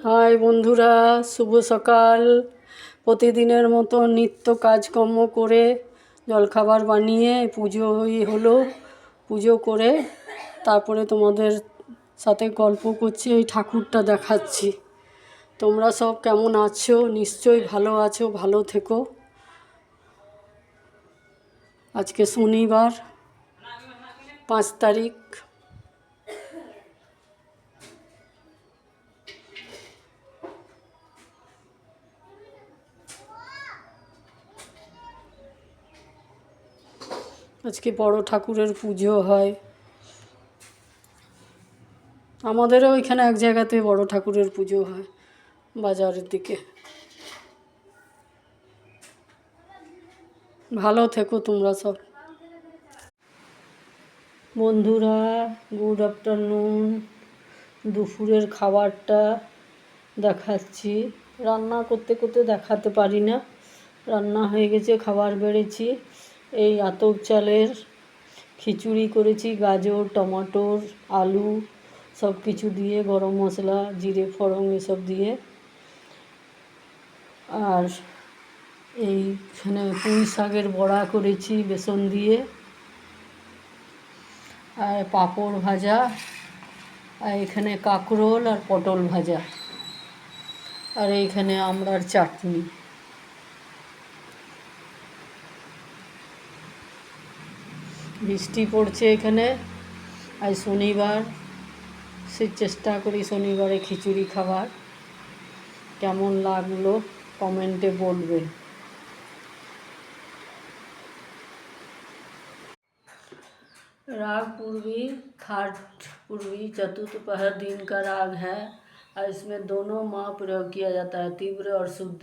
High বন্ধুরা, শুভ সকাল। প্রতিদিনের মতো নিত্য কাজকর্ম করে জলখাবার বানিয়ে পুজো হলো। পুজো করে তারপরে তোমাদের সাথে গল্প করছি, এই ঠাকুরটা দেখাচ্ছি। তোমরা সব কেমন আছো? নিশ্চয়ই ভালো আছো, ভালো থেকো। আজকে শনিবার 5 তারিখ। আজকে বড় ঠাকুরের পুজো হয়। আমাদেরও ওইখানে এক জায়গাতে বড় ঠাকুরের পুজো হয়, বাজারের দিকে। ভালো থেকো তোমরা সব। বন্ধুরা, গুড আফটারনুন। দুপুরের খাবারটা দেখাচ্ছি। রান্না করতে করতে দেখাতে পারি না। রান্না হয়ে গেছে, খাবার বেড়েছি। এই আতপ চালের খিচুড়ি করেছি, গাজর, টমাটোর, আলু সব কিছু দিয়ে, গরম মশলা, জিরে ফোড়ন এসব দিয়ে। আর এইখানে পুঁই শাকের বড়া করেছি বেসন দিয়ে, আর পাঁপড় ভাজা, আর এখানে কাঁকরোল আর পটল ভাজা, আর এইখানে আমড়ার চাটনি। বৃষ্টি পড়ছে এখানে। আজ শনিবার, সে চেষ্টা করি শনিবারে খিচুড়ি খাবার। কেমন লাগলো কমেন্টে বলবে। राग पूर्वी, थर्ड पूर्वी, चतुर्थ पहर दिन का राग है और इसमें दोनों माह प्रयोग किया जाता है, तीव्र और शुद्ध।